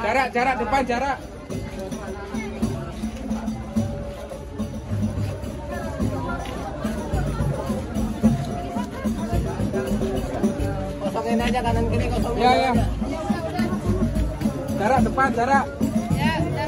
Jarak depan, jarak. Kosongin aja kanan kiri, kosongin Ya, aja. ya. Jarak depan, jarak. Ya, udah.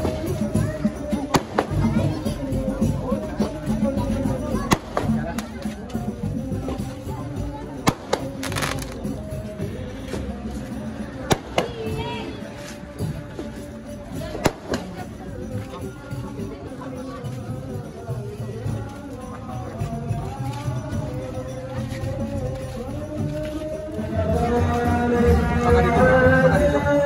Pakai di depan, pakai di depan.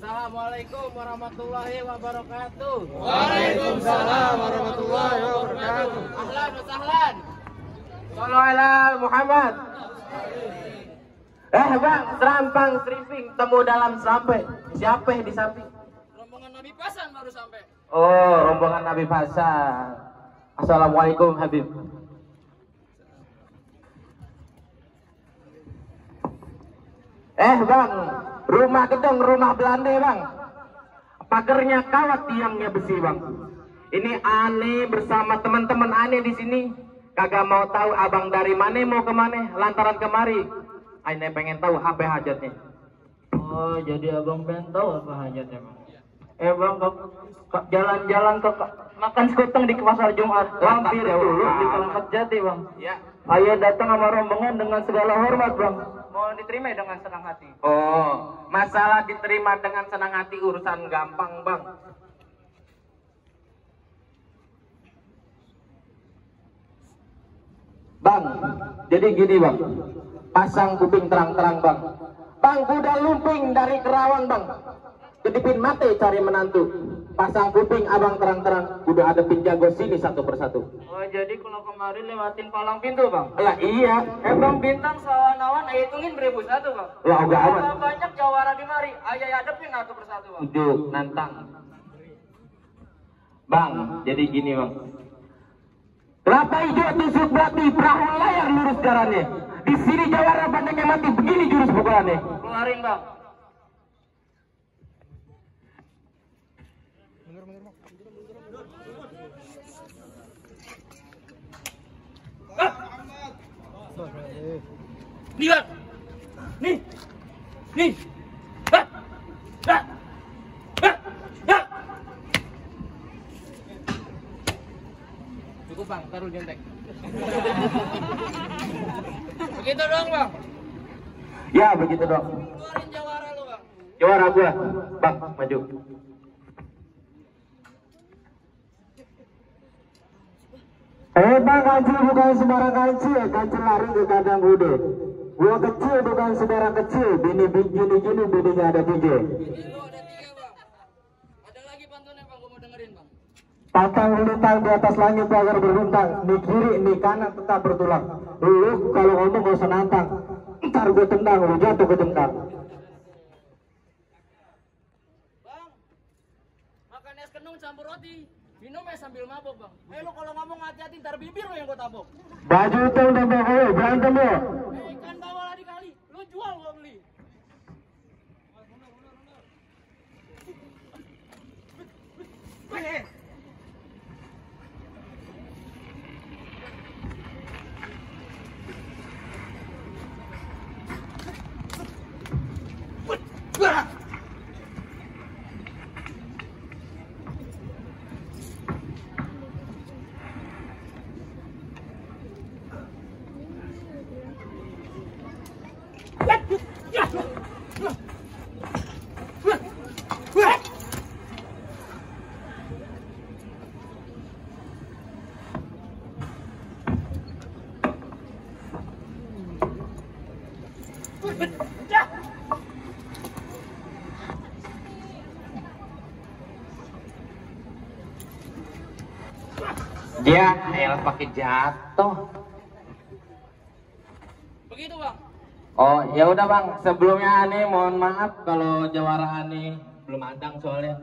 Assalamualaikum warahmatullahi wabarakatuh. Waalaikumsalam warahmatullahi wabarakatuh. Ahlan wa sahlan. Sallu ala Muhammad. Bang, serampang stripping temu dalam sampai. Siapa di samping? Rombongan Nabi Pasan baru sampai. Oh, rombongan Nabi Pasan. Assalamualaikum Habib. Bang, rumah gedung, rumah Belanda bang. Pagernya kawat, tiangnya besi bang. Ini aneh bersama teman-teman aneh di sini. Kagak mau tahu abang dari mana mau kemana, lantaran kemari. Aneh pengen tahu apa hajatnya. Oh, jadi abang pengen tahu apa hajatnya bang? Bang, jalan-jalan ke makan sekuteng di pasar Jumat. Mampir dulu di Pelangkat Jati bang. Ya. Ayo datang sama rombongan dengan segala hormat bang. Mau diterima dengan senang hati. Oh, masalah diterima dengan senang hati urusan gampang bang. Bang, jadi gini bang, pasang kuping terang-terang bang. Bang, kuda lumping dari Kerawang bang. Kedipin mati cari menantu. Pasang kuping abang terang-terang. Udah ada jago sini satu persatu. Oh, jadi kalau kemarin lewatin palang pintu bang? Lah iya. Bang bintang sawan-awan ayo hitungin beribu satu bang. Lah udah aman. Banyak jawara di mari. Ayo hadapin satu persatu bang. Ujuk, nantang. Bang, jadi gini bang. Kelapa hijau tusuk belati, perahu layar lurus jalannya. Di sini jawara bandengnya mati, begini jurus pukulannya. Keluarin bang. Nih bang, nih, ah, ah, ah, ah. Cukup bang, taruh jentek. Begitu dong bang. Ya begitu dong. Keluarin jawara lu bang. Jawara gua, bang maju. Bang, kancil bukan sembarang kancil, kancil lari ke kandang kuda. Gua kecil bukan sembarang kecil, bini bininya ada 3. Ini lu ada 3 bang. Ada lagi pantunnya bang, gua mau dengerin bang. Pantang melintang di atas langit pagar berbintang, ni kiri ni kanan tetap bertulang. Lu kalau ngomong gak usah nantang, ntar gue tendang, lu jatuh ke tendang. Bang, makan es kenung campur roti. Minumnya sambil mabok bang. Lu kalau ngomong hati-hati ntar bibir lu yang gua tabok. Baju utang dan bawa berantem lo. Ikan bawa lari kali. Lu jual gua beli. Dia pakai jatuh. Begitu bang. Oh ya udah bang, sebelumnya Ani mohon maaf kalau jawara Ani belum adang soalnya.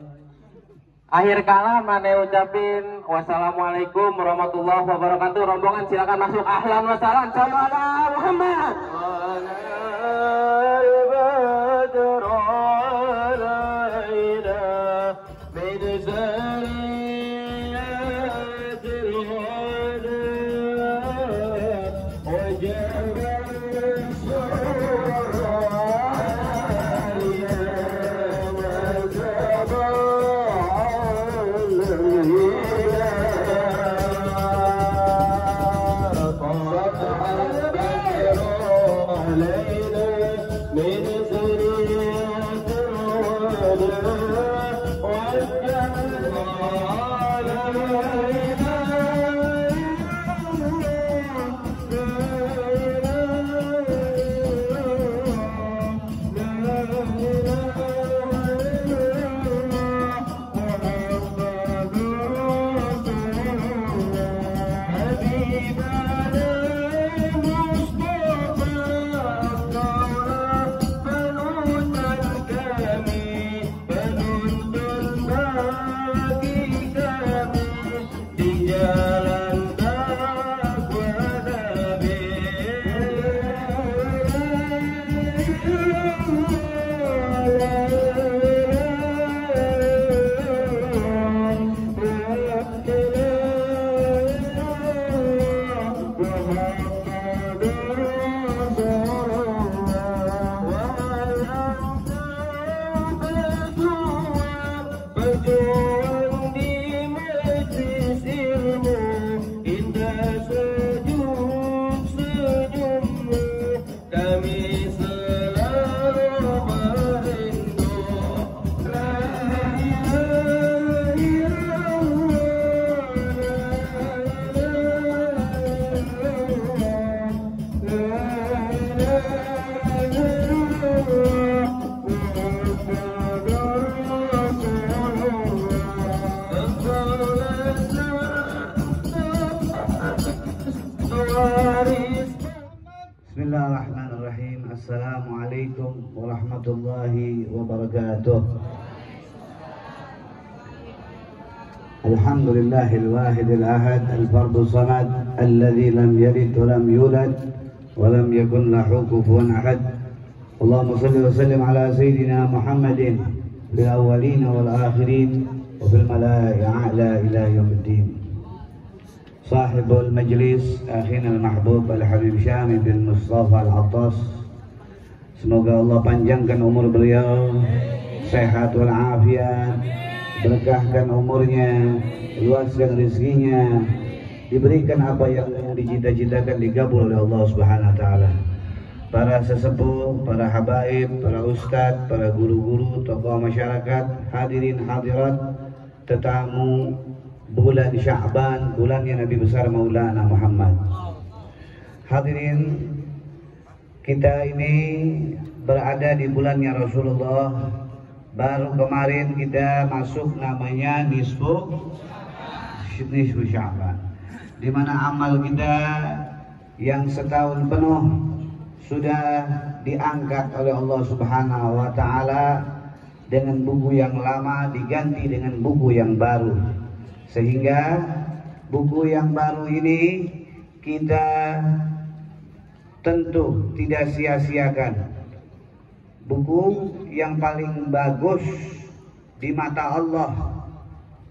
Akhir kalam Ani ucapin wassalamualaikum warahmatullahi wabarakatuh. Rombongan silakan masuk. Ahlan wa sahlan. Sallu ala Muhammad. Bismillahirrahmanirrahim. Assalamualaikum warahmatullahi wabarakatuh. Alhamdulillahil wahidil ahad al-fardus samad alladzi lam yalid wa lam yulad wa lam yakun lahu kufuwan ahad. Allahumma shalli wa sallim ala sayyidina Muhammadin bil awwalin wal akhirin wa fil mala'i a'la ila yaumiddin. Sahibul majlis akhina al-mahbub al-habib Syami bin Mustafa al-Attas, semoga Allah panjangkan umur beliau, sehat walafiat, berkahkan umurnya, luaskan rezekinya, diberikan apa yang dicita-citakan, digabul oleh Allah Subhanahu wa taala. Para sesepuh, para habaib, para ustadz, para guru-guru, tokoh masyarakat, hadirin hadirat, tetamu bulan Sya'ban, bulannya Nabi besar Maulana Muhammad. Hadirin, kita ini berada di bulannya Rasulullah. Baru kemarin kita masuk namanya nisfu Sya'ban, di mana amal kita yang setahun penuh sudah diangkat oleh Allah Subhanahu wa taala dengan buku yang lama diganti dengan buku yang baru. Sehingga buku yang baru ini kita tentu tidak sia-siakan. Buku yang paling bagus di mata Allah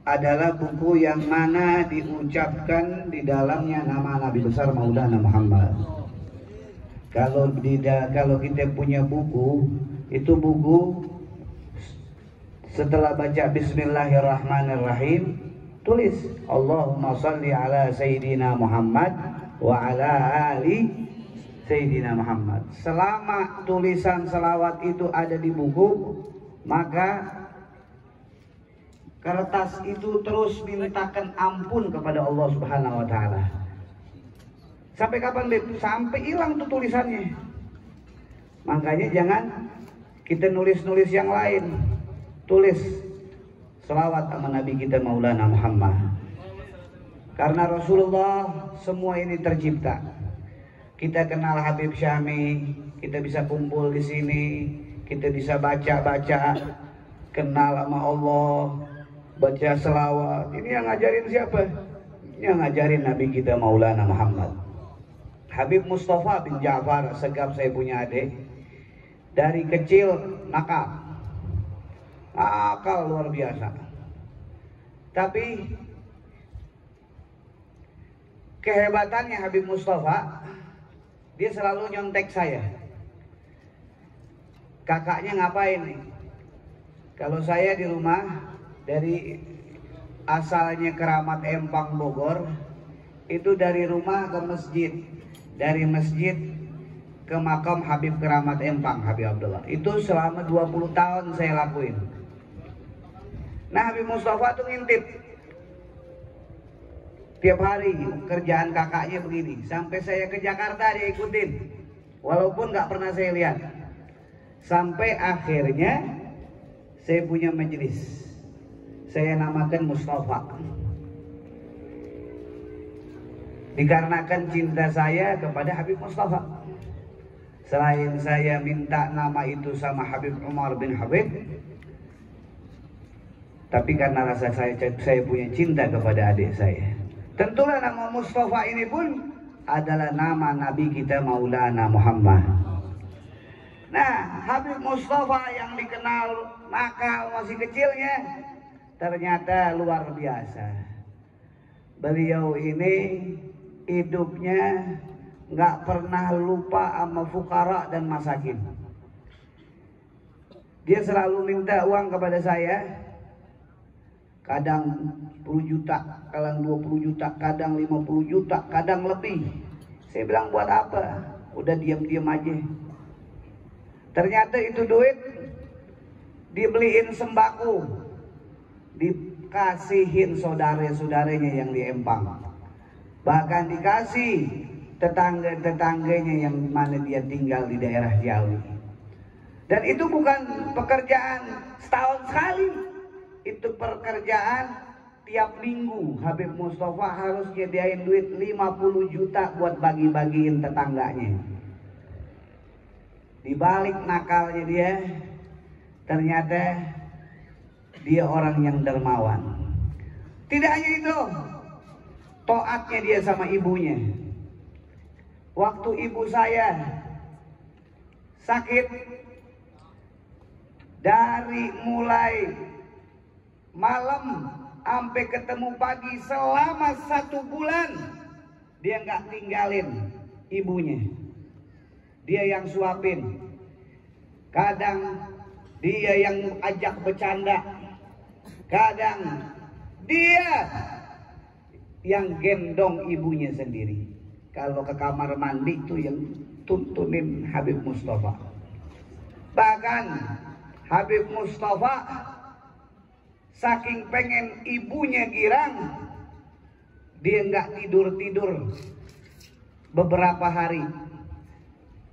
adalah buku yang mana diucapkan di dalamnya nama Nabi besar Maulana Muhammad. Kalau kita punya buku, itu buku setelah baca Bismillahirrahmanirrahim, tulis Allahumma salli ala Sayyidina Muhammad wa ala ali Sayyidina Muhammad. Selama tulisan selawat itu ada di buku, maka kertas itu terus mintakan ampun kepada Allah Subhanahu wa taala. Sampai kapan, Beb? Sampai hilang tuh tulisannya. Makanya jangan kita nulis-nulis yang lain, tulis selawat sama Nabi kita Maulana Muhammad. Karena Rasulullah semua ini tercipta. Kita kenal Habib Syami, kita bisa kumpul di sini, kita bisa baca-baca, kenal sama Allah, baca selawat. Ini yang ngajarin siapa? Yang ngajarin Nabi kita Maulana Muhammad. Habib Mustafa bin Ja'far Segaf, saya punya adik, dari kecil nakal luar biasa. Tapi kehebatannya Habib Mustafa, dia selalu nyontek saya. Kakaknya ngapain nih? Kalau saya di rumah, dari asalnya Keramat Empang Bogor, itu dari rumah ke masjid, dari masjid ke makam Habib Keramat Empang, Habib Abdullah. Itu selama 20 tahun saya lakuin. Nah, Habib Mustafa tuh ngintip tiap hari kerjaan kakaknya begini. Sampai saya ke Jakarta dia ikutin, walaupun nggak pernah saya lihat. Sampai akhirnya saya punya majelis, saya namakan Mustafa. Dikarenakan cinta saya kepada Habib Mustafa. Selain saya minta nama itu sama Habib Umar bin Habib, tapi karena rasa saya punya cinta kepada adik saya. Tentulah nama Mustafa ini pun adalah nama Nabi kita Maulana Muhammad. Nah, Habib Mustafa yang dikenal nakal masih kecilnya, ternyata luar biasa. Beliau ini hidupnya nggak pernah lupa sama fukara dan masakin. Dia selalu minta uang kepada saya, kadang 10 juta, kadang 20 juta, kadang 50 juta, kadang lebih. Saya bilang, buat apa? Udah diam-diam aja. Ternyata itu duit dibeliin sembako, dikasihin saudara-saudaranya yang di Empang, bahkan dikasih tetangga-tetangganya yang mana dia tinggal di daerah Jawi. Dan itu bukan pekerjaan setahun sekali, itu pekerjaan tiap minggu. Habib Mustafa harus nyediain duit 50 juta buat bagi-bagiin tetangganya. Di balik nakalnya dia, ternyata dia orang yang dermawan. Tidak hanya itu, taatnya dia sama ibunya. Waktu ibu saya sakit, dari mulai malam sampai ketemu pagi selama 1 bulan, dia nggak tinggalin ibunya. Dia yang suapin, kadang dia yang ajak bercanda, kadang dia yang gendong ibunya sendiri. Kalau ke kamar mandi itu yang tuntunin Habib Mustafa. Bahkan Habib Mustafa saking pengen ibunya girang, dia nggak tidur-tidur beberapa hari.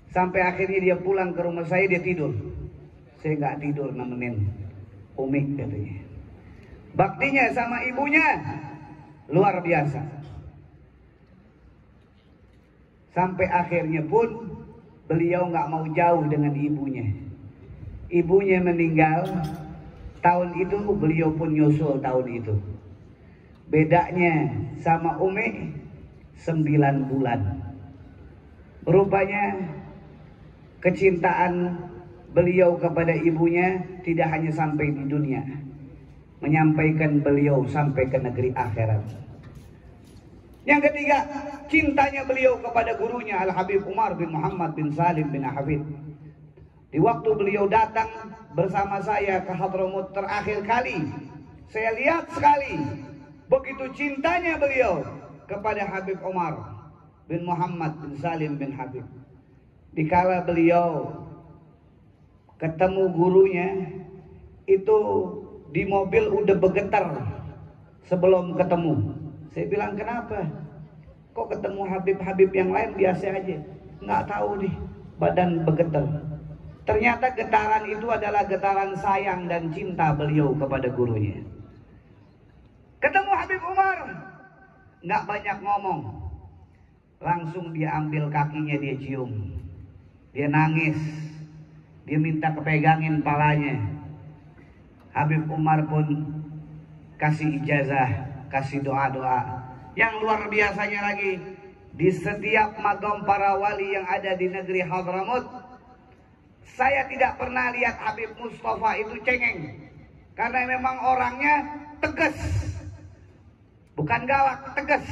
Sampai akhirnya dia pulang ke rumah saya, dia tidur. Saya nggak tidur nemenin Umi, katanya. Baktinya sama ibunya luar biasa. Sampai akhirnya pun beliau nggak mau jauh dengan ibunya. Ibunya meninggal tahun itu, beliau pun nyusul tahun itu. Bedanya sama Umi 9 bulan. Rupanya kecintaan beliau kepada ibunya tidak hanya sampai di dunia, menyampaikan beliau sampai ke negeri akhirat. Yang ketiga, cintanya beliau kepada gurunya Al-Habib Umar bin Muhammad bin Salim bin Habib. Di waktu beliau datang bersama saya ke Hadramut terakhir kali, saya lihat sekali begitu cintanya beliau kepada Habib Umar bin Muhammad bin Salim bin Habib. Dikala beliau ketemu gurunya, itu di mobil udah bergetar sebelum ketemu. Saya bilang, kenapa? Kok ketemu Habib-Habib yang lain biasa aja? Nggak tahu nih, badan bergetar. Ternyata getaran itu adalah getaran sayang dan cinta beliau kepada gurunya. Ketemu Habib Umar, nggak banyak ngomong, langsung dia ambil kakinya, dia cium, dia nangis, dia minta kepegangin palanya. Habib Umar pun kasih ijazah, kasih doa-doa. Yang luar biasanya lagi, di setiap makam para wali yang ada di negeri Hadramut, saya tidak pernah lihat Habib Mustafa itu cengeng, karena memang orangnya tegas, bukan galak, tegas.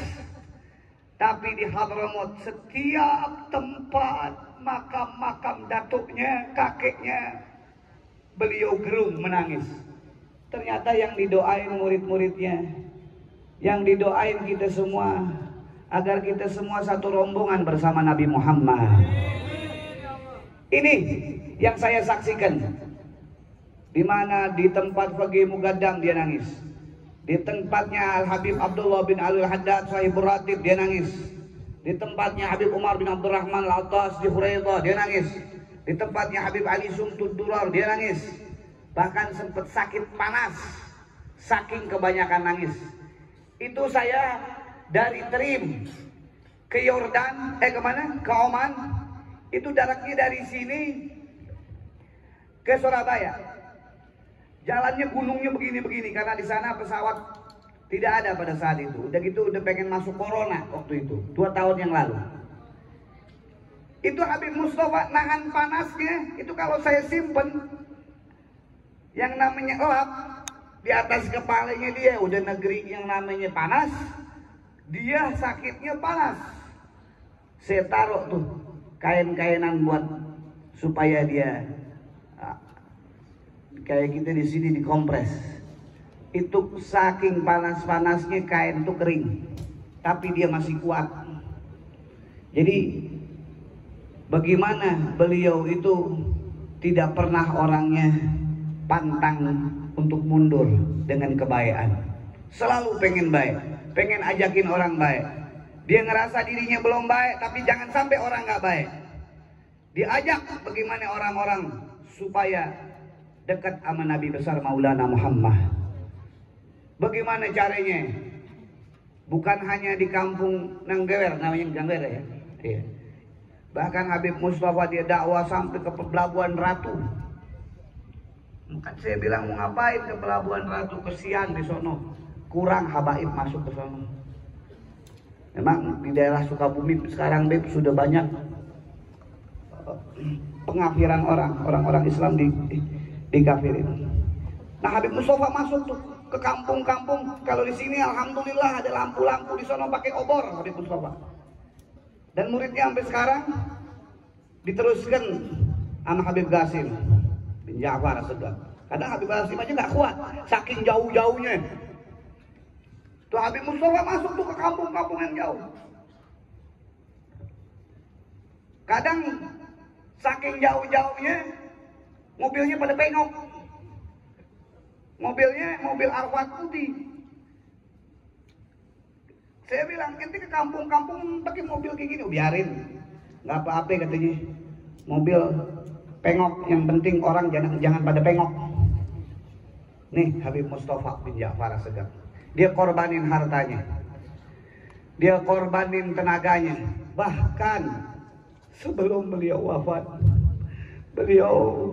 Tapi di Hadramut setiap tempat makam-makam datuknya, kakeknya, beliau gerung menangis. Ternyata yang didoain murid-muridnya, yang didoain kita semua, agar kita semua satu rombongan bersama Nabi Muhammad. Ini yang saya saksikan, di mana di tempat Faqih Muqaddam dia nangis, di tempatnya Al Habib Abdullah bin Alul Haddad Sahibur Ratib dia nangis, di tempatnya Habib Umar bin Abdurrahman Al-Attas di Huraidah dia nangis, di tempatnya Habib Ali Sumtud Durar dia nangis, bahkan sempat sakit panas saking kebanyakan nangis. Itu saya dari Trim ke Yordan, kemana? Ke Oman. Itu jaraknya dari sini ke Surabaya. Jalannya gunungnya begini-begini, karena di sana pesawat tidak ada pada saat itu. Udah gitu udah pengen masuk corona waktu itu, 2 tahun yang lalu. Itu Habib Mustafa nahan panasnya, itu kalau saya simpen yang namanya elap di atas kepalanya dia, udah negeri yang namanya panas, dia sakitnya panas. Saya taruh tuh kain-kainan buat supaya dia kayak kita di sini dikompres. Itu saking panas-panasnya kain tuh kering, tapi dia masih kuat. Jadi bagaimana beliau itu tidak pernah orangnya pantang untuk mundur dengan kebaikan. Selalu pengen baik, pengen ajakin orang baik. Dia ngerasa dirinya belum baik, tapi jangan sampai orang nggak baik. Diajak bagaimana orang-orang supaya dekat sama Nabi besar Maulana Muhammad. Bagaimana caranya? Bukan hanya di kampung Nanggewer, namanya Nanggewer ya. Iya. Bahkan Habib Mustafa dia dakwah sampai ke Pelabuhan Ratu. Bukan saya bilang mau ngapain ke Pelabuhan Ratu, kesian di sono. Kurang habaib masuk ke sono. Memang di daerah Sukabumi sekarang Beb sudah banyak pengafiran orang-orang Islam dikafirin. Nah Habib Mustafa masuk tuh ke kampung-kampung. Kalau di sini alhamdulillah ada lampu-lampu, di sono pakai obor Habib Mustafa. Dan muridnya sampai sekarang diteruskan sama Habib Qasim bin Ja'far As-Sagaf. Kadang Habib Qasim aja nggak kuat, saking jauh-jauhnya. Tuh Habib Mustafa masuk tuh ke kampung-kampung yang jauh. Kadang saking jauh-jauhnya mobilnya pada pengok. Mobilnya mobil Arfat putih. Saya bilang, ente ke kampung-kampung pakai mobil kayak gini, biarin, nggak apa-apa katanya. Mobil pengok, yang penting orang jangan pada pengok. Nih Habib Mustafa bin Ja'far As-Sagaf, dia korbanin hartanya, dia korbanin tenaganya. Bahkan sebelum beliau wafat, beliau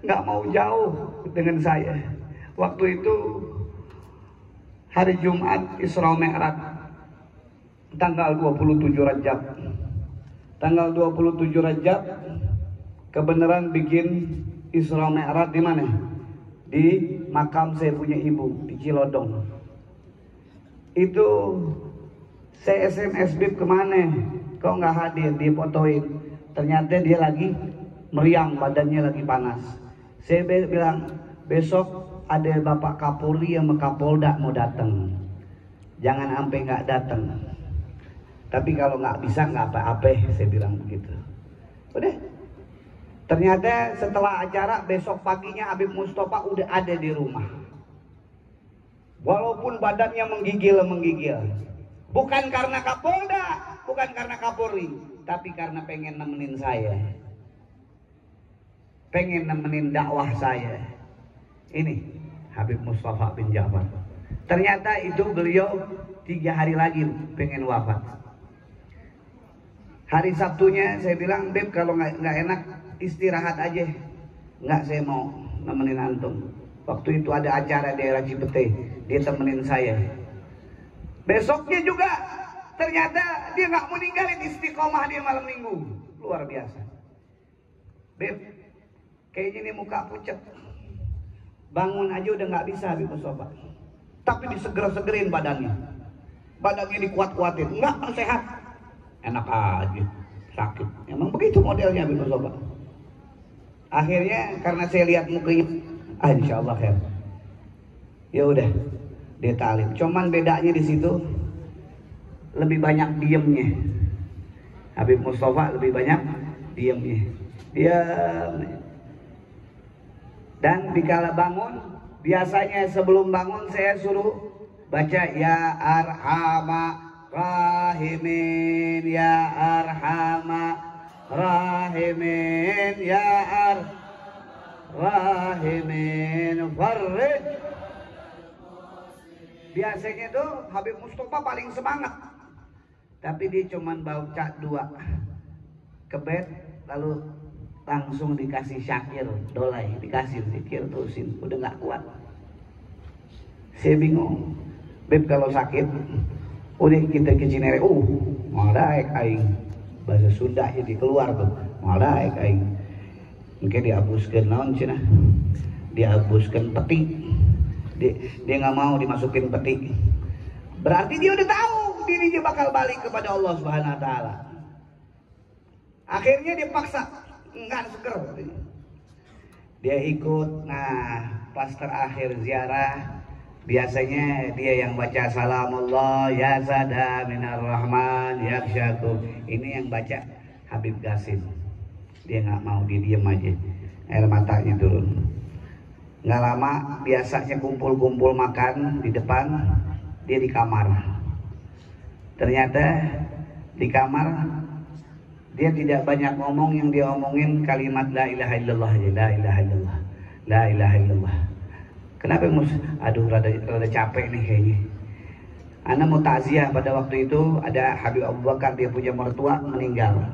nggak mau jauh dengan saya. Waktu itu hari Jumat Isra Mi'raj, tanggal 27 Rajab. Tanggal 27 Rajab kebenaran bikin Isra Mi'raj di mana? Di makam saya punya ibu di Cilodong. Itu saya SMS Bib kemana? Kok nggak hadir? Difotoin. Ternyata dia lagi meriang, badannya lagi panas. Saya bilang besok ada Bapak Kapolri sama Kapolda mau datang. Jangan sampai nggak datang. Tapi kalau nggak bisa nggak apa-apa, saya bilang begitu. Udah. Ternyata setelah acara besok paginya Habib Mustafa udah ada di rumah. Walaupun badannya menggigil. Bukan karena Kapolda, bukan karena Kapolri, tapi karena pengen nemenin saya. pengen nemenin dakwah saya. Ini Habib Mustafa bin Ja'far. Ternyata itu beliau 3 hari lagi pengen wafat. Hari Sabtunya saya bilang, Beb kalau nggak enak istirahat aja. Nggak, saya mau nemenin antum. Waktu itu ada acara daerah Cipete, dia temenin saya. Besoknya juga ternyata dia nggak mau ninggalin istiqomah dia malam minggu. Luar biasa. Beb, kayaknya ini muka pucat. Bangun aja udah nggak bisa Habib Mustafa. Tapi diseger-segerin badannya. Badannya dikuat-kuatin. Enggak, sehat. Enak aja. Sakit. Emang begitu modelnya Habib Mustafa. Akhirnya karena saya lihat mukanya, insya Allah khair. Ya udah, dia talim. Cuman bedanya di situ lebih banyak diemnya. Habib Mustafa lebih banyak diemnya. Diam. Dan dikala bangun, biasanya sebelum bangun saya suruh baca Ya Arhama Rahimin, Ya Arhama Rahimin, Ya Rahimin Farrid. Biasanya tuh Habib Mustafa paling semangat, tapi dia cuman baca 2 ke bed, lalu langsung dikasih syakir, dolai, dikasih zikir terusin, udah nggak kuat. Saya bingung, Beb kalau sakit, udah kita ke Cinere, madaek aing, bahasa Sunda jadi keluar tuh, madaek aing, mungkin dihapuskan naon cina, dihapuskan peti, dia nggak mau dimasukin peti, berarti dia udah tahu dirinya bakal balik kepada Allah Subhanahu Wa Taala. Akhirnya dia paksa, enggak seger, dia ikut. Nah pas terakhir ziarah, biasanya dia yang baca salamullah ya sada minar rahman ya syakum. Ini yang baca Habib Qasim. Dia nggak mau, dia diem aja, air matanya turun. Nggak lama biasanya kumpul-kumpul makan di depan, dia di kamar. Ternyata di kamar dia tidak banyak ngomong, yang dia omongin kalimat la ilaha illallah aja, la ilaha illallah, la ilaha illallah. Kenapa Mus? Aduh rada capek nih kayaknya. Ana mau takziah, pada waktu itu ada Habib Abu Bakar, dia punya mertua meninggal.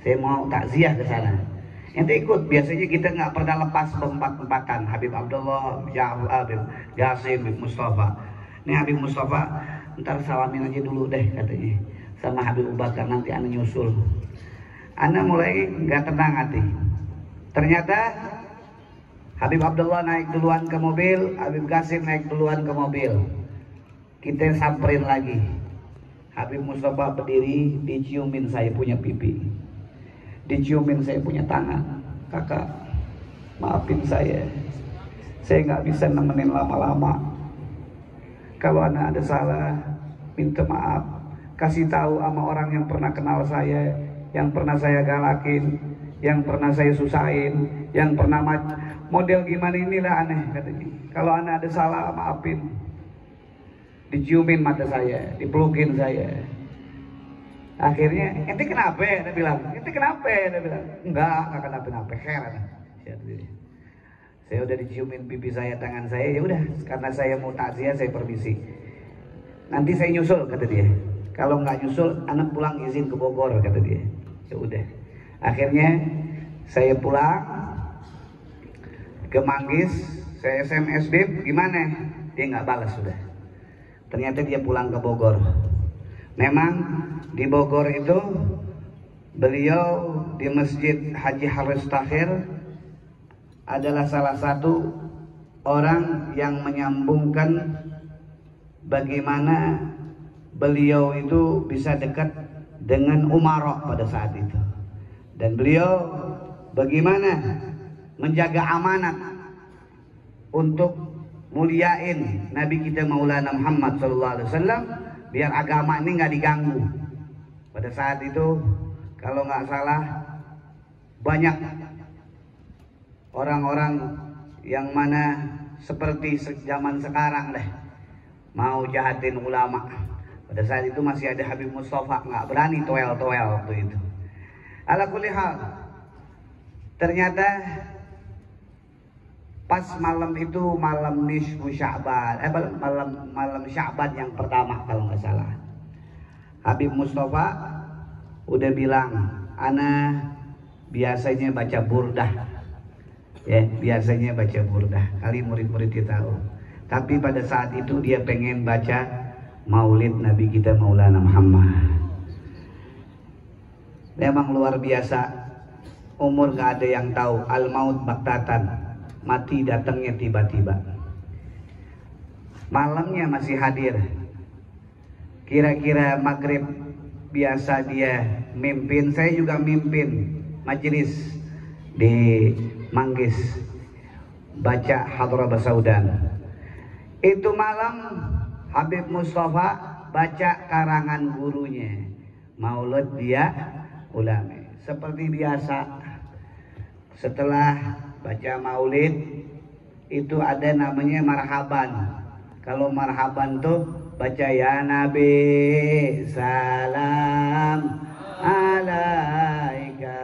Saya mau takziah ke sana. Ente ikut, biasanya kita nggak pernah lepas berempat-empatan. Habib Abdullah, Habib Qasim, Habib Mustafa. Ini Habib Mustafa, ntar salamin aja dulu deh katanya sama Habib Abu Bakar, nanti ana nyusul. Ana mulai nggak tenang hati. Ternyata Habib Abdullah naik duluan ke mobil, Habib Qasim naik duluan ke mobil. Kita samperin lagi. Habib Mustafa berdiri, diciumin saya punya pipi, diciumin saya punya tangan. Kakak, maafin saya nggak bisa nemenin lama-lama. Kalau anak ada salah, minta maaf. Kasih tahu sama orang yang pernah kenal saya, yang pernah saya galakin, yang pernah saya susahin, yang pernah model gimana inilah aneh katanya. Kalau anak ada salah, maafin. Diciumin mata saya, dipelukin saya. Akhirnya, ente kenapa? Dia bilang, ente kenapa? Dia bilang, enggak kenapa-napa. Heran. Saya udah diciumin pipi saya, tangan saya. Ya udah, karena saya mau takziah, saya permisi. Nanti saya nyusul, kata dia. Kalau nggak nyusul, anak pulang izin ke Bogor, kata dia. Ya udah. Akhirnya saya pulang ke Manggis, saya SMS, Beb, gimana? Dia nggak balas sudah. Ternyata dia pulang ke Bogor. Memang di Bogor itu beliau di Masjid Haji Haris Tahir adalah salah satu orang yang menyambungkan bagaimana beliau itu bisa dekat dengan Umarok pada saat itu. Dan beliau bagaimana menjaga amanat untuk muliain Nabi kita Maulana Muhammad SAW, biar agama ini nggak diganggu. Pada saat itu kalau nggak salah banyak orang-orang yang mana seperti zaman sekarang deh mau jahatin ulama. Pada saat itu masih ada Habib Mustafa, nggak berani toel-toel waktu itu. Ala kulli hal, ternyata Pas malam itu malam nisfu Sya'ban, malam Sya'ban yang pertama kalau nggak salah. Habib Mustafa udah bilang, ana biasanya baca burdah, ya biasanya baca burdah. Kali murid-murid kita tahu. Tapi pada saat itu dia pengen baca Maulid Nabi kita Maulana Muhammad. Memang luar biasa. Umur nggak ada yang tahu. Al maut baktatan. Mati datangnya tiba-tiba. Malamnya masih hadir. Kira-kira maghrib biasa dia mimpin. Saya juga mimpin majelis di Manggis, baca Hadrah Basaudan. Itu malam Habib Mustafa baca karangan gurunya Maulid dia ulama. Seperti biasa, setelah baca maulid itu ada namanya marhaban. Kalau marhaban tuh baca ya Nabi salam alaika,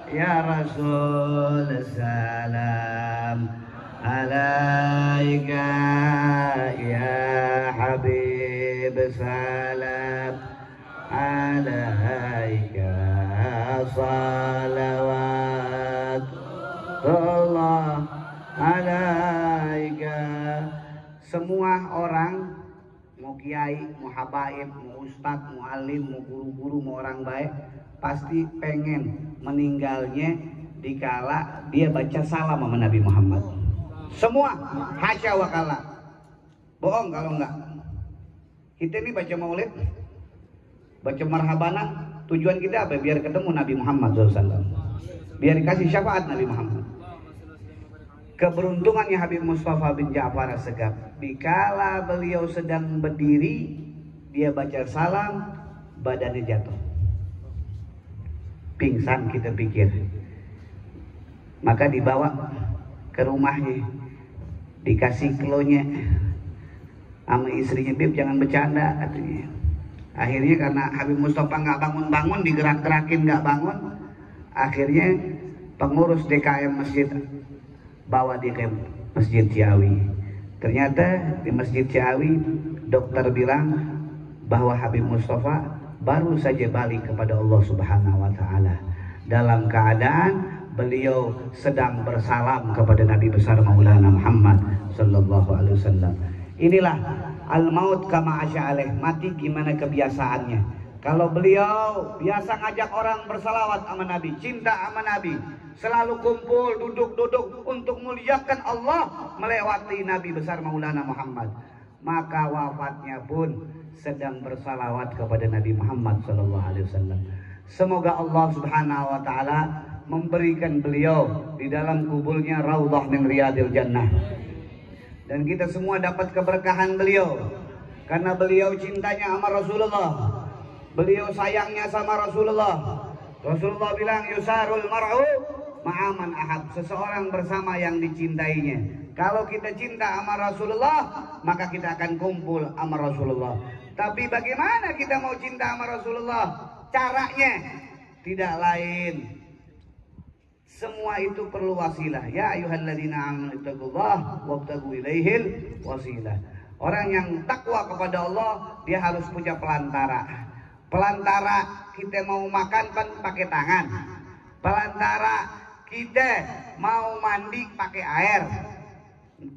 ya Rasul salam alaika, ya Habib salam alaika, salawat Allah alaika. Semua orang, mau kiai, mau habaib, mau ustadz, mau alim, mau guru-guru, mau orang baik, pasti pengen meninggalnya dikala dia baca salam sama Nabi Muhammad. Semua, hasya wakala. Bohong kalau enggak. Kita ini baca maulid, baca marhabana, tujuan kita apa? Biar ketemu Nabi Muhammad SAW, biar dikasih syafaat Nabi Muhammad. Keberuntungannya Habib Mustafa bin Ja'far As-Segaf, dikala beliau sedang berdiri, dia baca salam, badannya jatuh, pingsan kita pikir. Maka dibawa ke rumahnya, dikasih klonya sama istrinya, Bib jangan bercanda katanya. Akhirnya karena Habib Mustafa nggak bangun-bangun, digerak-gerakin nggak bangun, akhirnya pengurus DKM masjid bawa dia ke Masjid Ciawi. Ternyata di Masjid Ciawi dokter bilang bahwa Habib Mustafa baru saja balik kepada Allah Subhanahu wa Ta'ala, dalam keadaan beliau sedang bersalam kepada Nabi besar Maulana Muhammad Sallallahu Alaihi Wasallam. Inilah al-maut kama asya'aleh, mati gimana kebiasaannya. Kalau beliau biasa ngajak orang bersalawat sama Nabi, cinta sama Nabi, selalu kumpul, duduk-duduk untuk muliakan Allah melewati Nabi besar Maulana Muhammad. Maka wafatnya pun sedang bersalawat kepada Nabi Muhammad Sallallahu Alaihi Wasallam. Semoga Allah Subhanahu Wa Taala memberikan beliau di dalam kuburnya raudhah min riyadil jannah, dan kita semua dapat keberkahan beliau karena beliau cintanya sama Rasulullah. Beliau sayangnya sama Rasulullah. Rasulullah bilang yusarul mar'u ma'aman ahab, seseorang bersama yang dicintainya. Kalau kita cinta sama Rasulullah, maka kita akan kumpul sama Rasulullah. Tapi bagaimana kita mau cinta sama Rasulullah? Caranya tidak lain, semua itu perlu wasilah. Ya ayyuhalladzina amanu ittaqullaha wabtaghu ilaihil wasilah. Orang yang takwa kepada Allah, dia harus punya pelantara. Pelantara kita mau makan kan pakai tangan. Pelantara kita mau mandi pakai air.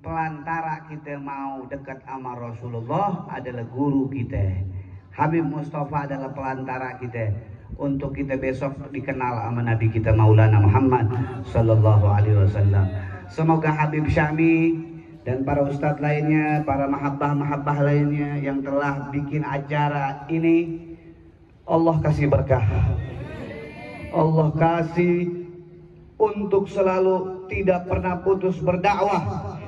Pelantara kita mau dekat sama Rasulullah adalah guru kita. Habib Mustafa adalah pelantara kita untuk kita besok dikenal sama Nabi kita Maulana Muhammad Sallallahu Alaihi Wasallam. Semoga Habib Syami dan para ustadz lainnya, para mahabbah-mahabbah lainnya yang telah bikin acara ini, Allah kasih berkah, Allah kasih untuk selalu tidak pernah putus berdakwah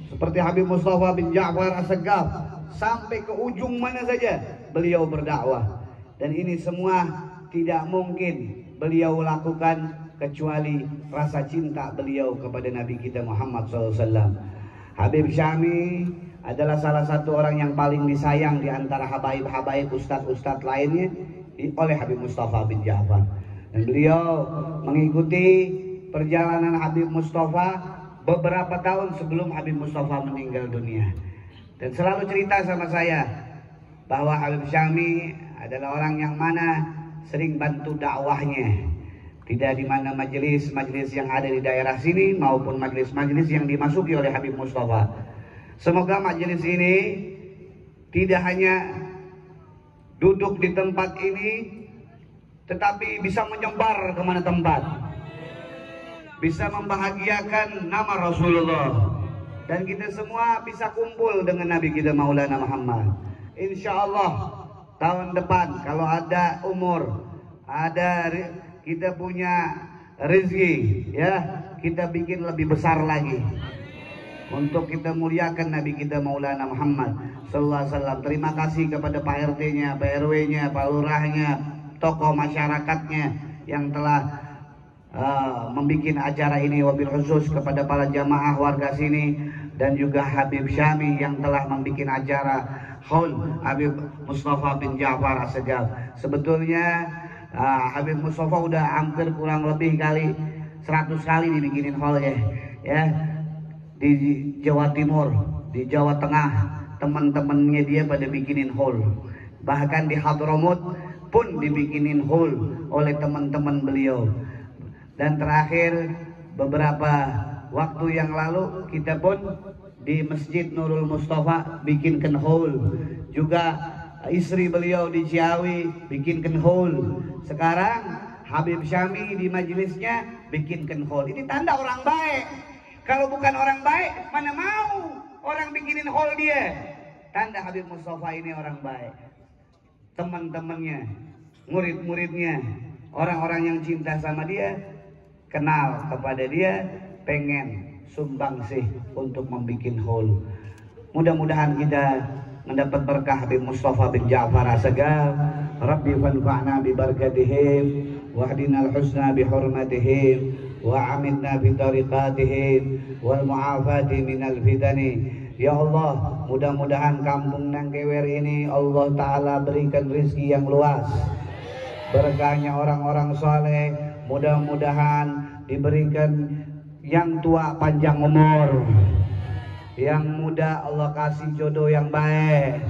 seperti Habib Mustafa bin Ja'far As-Segaf, sampai ke ujung mana saja beliau berdakwah. Dan ini semua tidak mungkin beliau lakukan kecuali rasa cinta beliau kepada Nabi kita Muhammad SAW. Habib Syami adalah salah satu orang yang paling disayang di antara habaib-habaib ustadz-ustadz lainnya oleh Habib Mustafa bin Ja'far. Dan beliau mengikuti perjalanan Habib Mustafa beberapa tahun sebelum Habib Mustafa meninggal dunia. Dan selalu cerita sama saya bahwa Habib Syami adalah orang yang mana sering bantu dakwahnya. Tidak di mana majelis-majelis yang ada di daerah sini maupun majelis-majelis yang dimasuki oleh Habib Mustafa. Semoga majelis ini tidak hanya duduk di tempat ini, tetapi bisa menyebar kemana tempat, bisa membahagiakan nama Rasulullah, dan kita semua bisa kumpul dengan Nabi kita Maulana Muhammad. Insya Allah tahun depan kalau ada umur, ada kita punya rezeki, ya kita bikin lebih besar lagi untuk kita muliakan Nabi kita Maulana Muhammad sallallahu alaihi wasallam. Terima kasih kepada Pak RT-nya, Pak RW-nya, Pak Lurahnya, tokoh masyarakatnya yang telah membuat acara ini, wabil khusus kepada para jamaah warga sini, dan juga Habib Syami yang telah membuat acara Haul Habib Mustafa bin Ja'far As-Segaf. Sebetulnya Habib Mustafa udah hampir kurang lebih kali 100 kali dibikinin hall ya di Jawa Timur, di Jawa Tengah, teman-temannya dia pada bikinin hall. Bahkan di Hadramut pun dibikinin hall oleh teman-teman beliau. Dan terakhir beberapa waktu yang lalu kita pun di Masjid Nurul Mustafa bikinkan hall. Juga istri beliau di Ciawi bikinkan hall. Sekarang Habib Syami di majelisnya bikinkan hall. Ini tanda orang baik. Kalau bukan orang baik, mana mau orang bikinin hall dia. Tanda Habib Mustafa ini orang baik. Teman-temannya, murid-muridnya, orang-orang yang cinta sama dia, kenal kepada dia, pengen sumbangsih untuk membuat hall. Mudah-mudahan kita mendapat berkah Habib Mustafa bin Ja'far As-Segaf. Rabbi fanfa'na bi barakatihim wahdinal husna bi hurmatihim wa aminna bi tariqatihim wal mu'afati minal fitani. Ya Allah, mudah-mudahan kampung Nangkewer ini Allah Ta'ala berikan rezeki yang luas, berkahnya orang-orang soleh. Mudah-mudahan diberikan yang tua panjang umur, yang muda Allah kasih jodoh yang baik,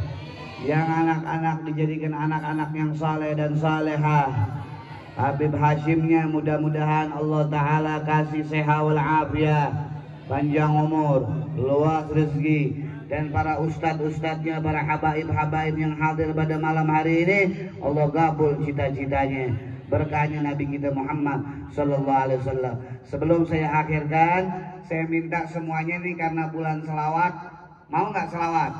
yang anak-anak dijadikan anak-anak yang saleh dan salehah. Habib Hashimnya mudah-mudahan Allah Ta'ala kasih sehat wal afiat, panjang umur, luas rezeki. Dan para ustadz-ustadznya, para habaib-habaib yang hadir pada malam hari ini, Allah gabul cita-citanya, berkahnya Nabi kita Muhammad sallallahu alaihi wasallam. Sebelum saya akhirkan, saya minta semuanya nih karena bulan selawat, mau nggak selawat?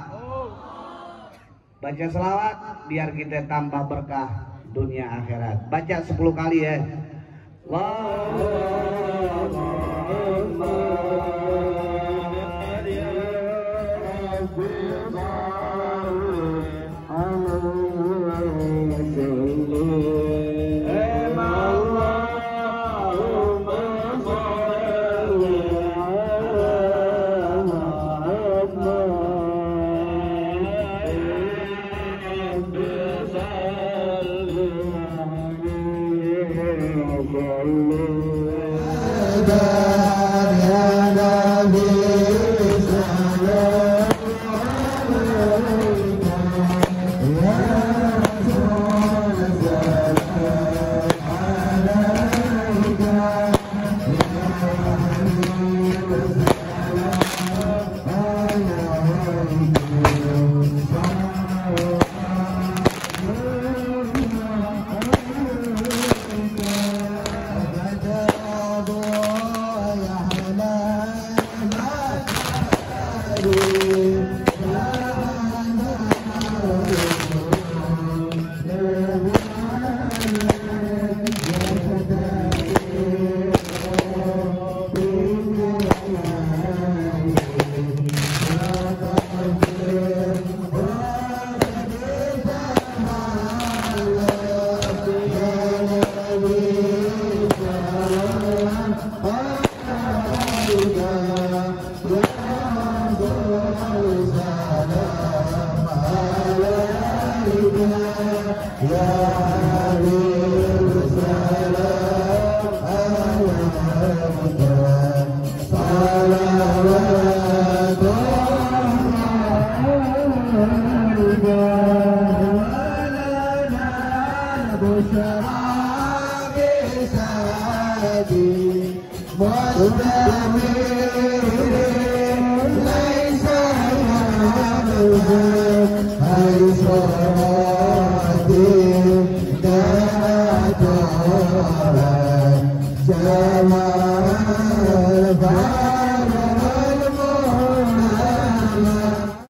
Baca selawat biar kita tambah berkah dunia akhirat. Baca 10 kali ya. Salam Jamal